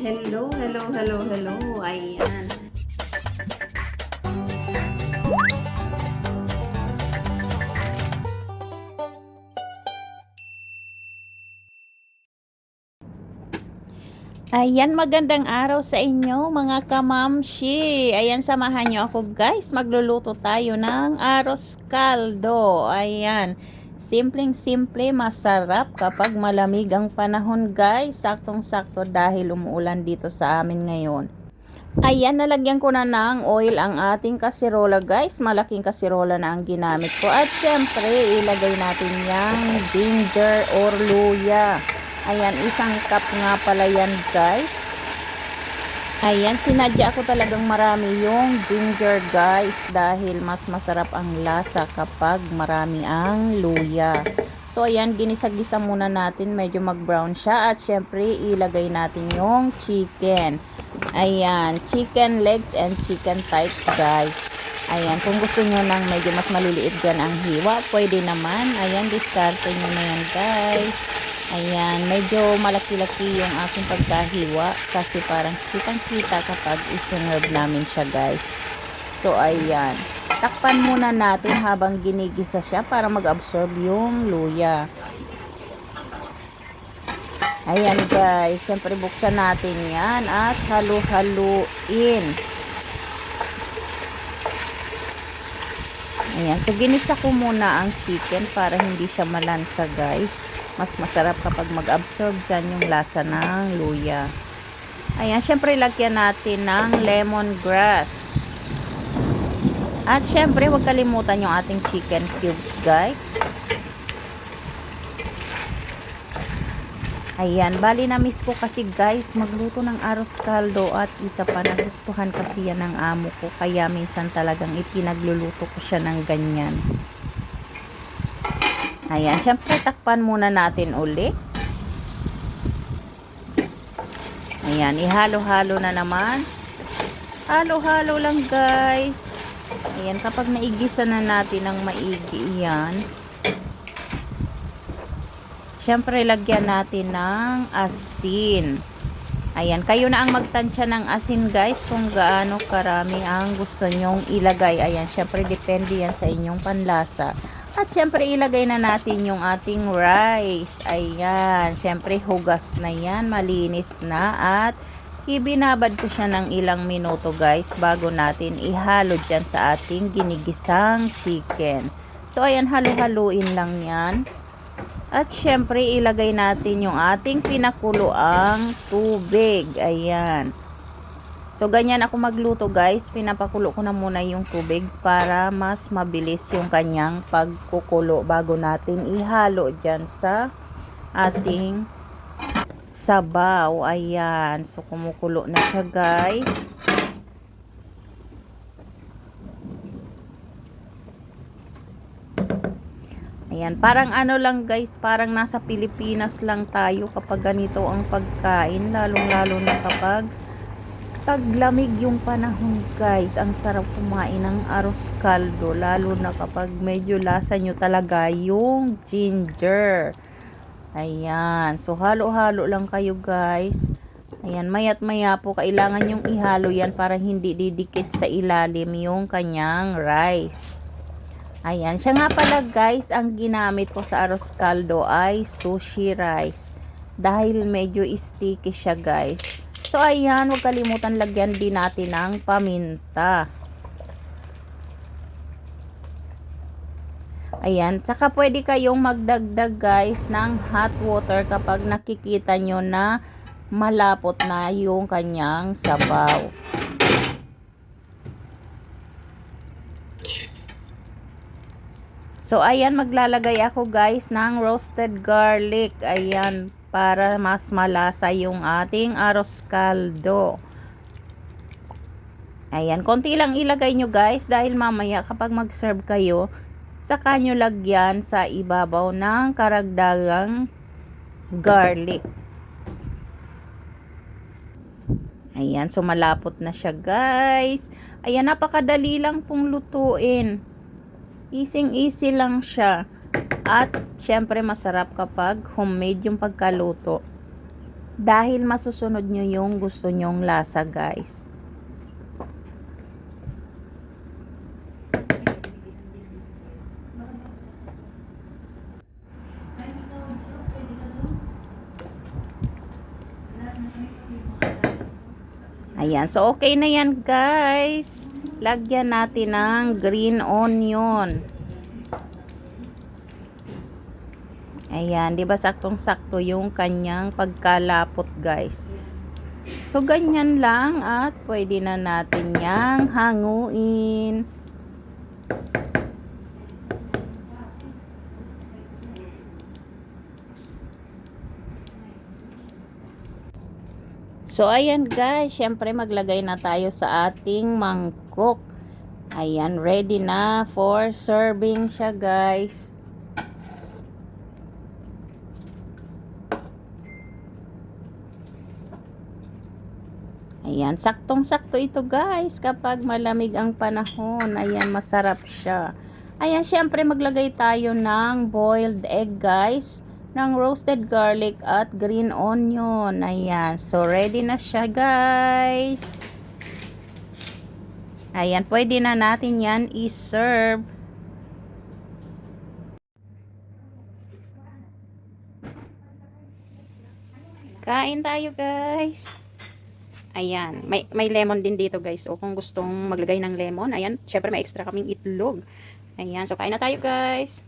Hello, hello, hello, hello. Ayan. Ayan, magandang araw sa inyo mga kamamshi. Ayan, samahan nyo ako guys. Magluluto tayo ng arroz caldo. Ayan, simpleng-simple, masarap kapag malamig ang panahon guys. Saktong-sakto dahil umuulan dito sa amin ngayon. Ayan, nalagyan ko na ng oil ang ating kasirola guys. Malaking kasirola na ang ginamit ko. At syempre, ilagay natin yung ginger or luya. Ayan, isang cup nga pala yan guys. Ayan, sinadya ko talagang marami yung ginger guys. Dahil mas masarap ang lasa kapag marami ang luya. So ayan, ginisa-gisa muna natin. Medyo mag-brown siya. At syempre, ilagay natin yung chicken. Ayan, chicken legs and chicken thighs guys. Ayan, kung gusto nyo ng medyo mas maliliit dyan ang hiwa, pwede naman. Ayan, diskarte nyo na yan guys. Ayan, medyo malaki-laki yung aking pagkahiwa kasi parang kitang-kita kapag isinurb namin siya guys. So ayan, takpan muna natin habang ginigisa siya para mag-absorb yung luya. Ayan guys, syempre buksan natin yan at halu-haluin. Ayan, so ginisa ko muna ang chicken para hindi siya malansa guys. Mas masarap kapag mag-absorb dyan yung lasa ng luya. Ayan, syempre lagyan natin ng lemongrass. At syempre huwag kalimutan yung ating chicken cubes guys. Ayan, bali na miss ko kasi guys magluto ng arroz caldo at isa pa nagustuhan kasi yan ng amo ko. Kaya minsan talagang ipinagluluto ko siya ng ganyan. Ayan, syempre takpan muna natin uli. Ayan, ihalo-halo na naman. Halo-halo lang guys. Ayan, kapag naigisa na natin ng maigi yan. Syempre lagyan natin ng asin. Ayan, kayo na ang magtansya ng asin guys kung gaano karami ang gusto nyong ilagay. Ayan, syempre depende yan sa inyong panlasa. At syempre ilagay na natin yung ating rice. Ayan, syempre hugas na yan, malinis na at ibinabad ko siya ng ilang minuto guys bago natin ihalo dyan sa ating ginigisang chicken. So ayan, halu-haluin lang yan. At syempre ilagay natin yung ating pinakuloang tubig. Ayan. So ganyan ako magluto guys. Pinapakulo ko na muna yung tubig para mas mabilis yung kanyang pagkukulo bago natin ihalo dyan sa ating sabaw. Ayan. So kumukulo na siya guys. Ayan, parang ano lang guys, parang nasa Pilipinas lang tayo kapag ganito ang pagkain, lalong-lalo na kapag taglamig yung panahon guys. Ang sarap kumain ng arroz caldo, lalo na kapag medyo lasa nyo talaga yung ginger. Ayan, so halo-halo lang kayo guys. Ayan, mayat maya po kailangan yung ihalo yan para hindi didikit sa ilalim yung kanyang rice. Ayan, siya nga pala guys, ang ginamit ko sa arroz caldo ay sushi rice. Dahil medyo sticky siya guys. So ayan, huwag kalimutan lagyan din natin ng paminta. Ayan, tsaka pwede kayong magdagdag guys ng hot water kapag nakikita nyo na malapot na yung kanyang sabaw. So, ayan, maglalagay ako guys ng roasted garlic. Ayan, para mas malasa yung ating arroz caldo. Ayan, konti lang ilagay nyo guys dahil mamaya kapag mag-serve kayo, saka nyo lagyan sa ibabaw ng karagdagang garlic. Ayan, so malapot na siya guys. Ayan, napakadali lang pong lutuin. Easy lang siya. At syempre masarap kapag homemade yung pagkaluto. dahil masusunod nyo yung gusto nyong lasa, guys. Ayan, so okay na yan, guys. Lagyan natin ng green onion. Ayan, 'di ba saktong-sakto yung kanyang pagkalapot, guys. So ganyan lang at pwede na natin yang hanguin. So ayan, guys, syempre maglagay na tayo sa ating mangkok. Ayan, ready na for serving siya, guys. Ayan, saktong-sakto ito, guys, kapag malamig ang panahon. Ayan, masarap siya. Ayan, syempre maglagay tayo ng boiled egg, guys, ng roasted garlic at green onion. Ayan, so ready na siya, guys. Ayan, pwede na natin yan i-serve. Kain tayo, guys. Ayan, may lemon din dito, guys. O kung gustong maglagay ng lemon, ayan, syempre may extra kaming itlog. Ayan, so kain na tayo, guys.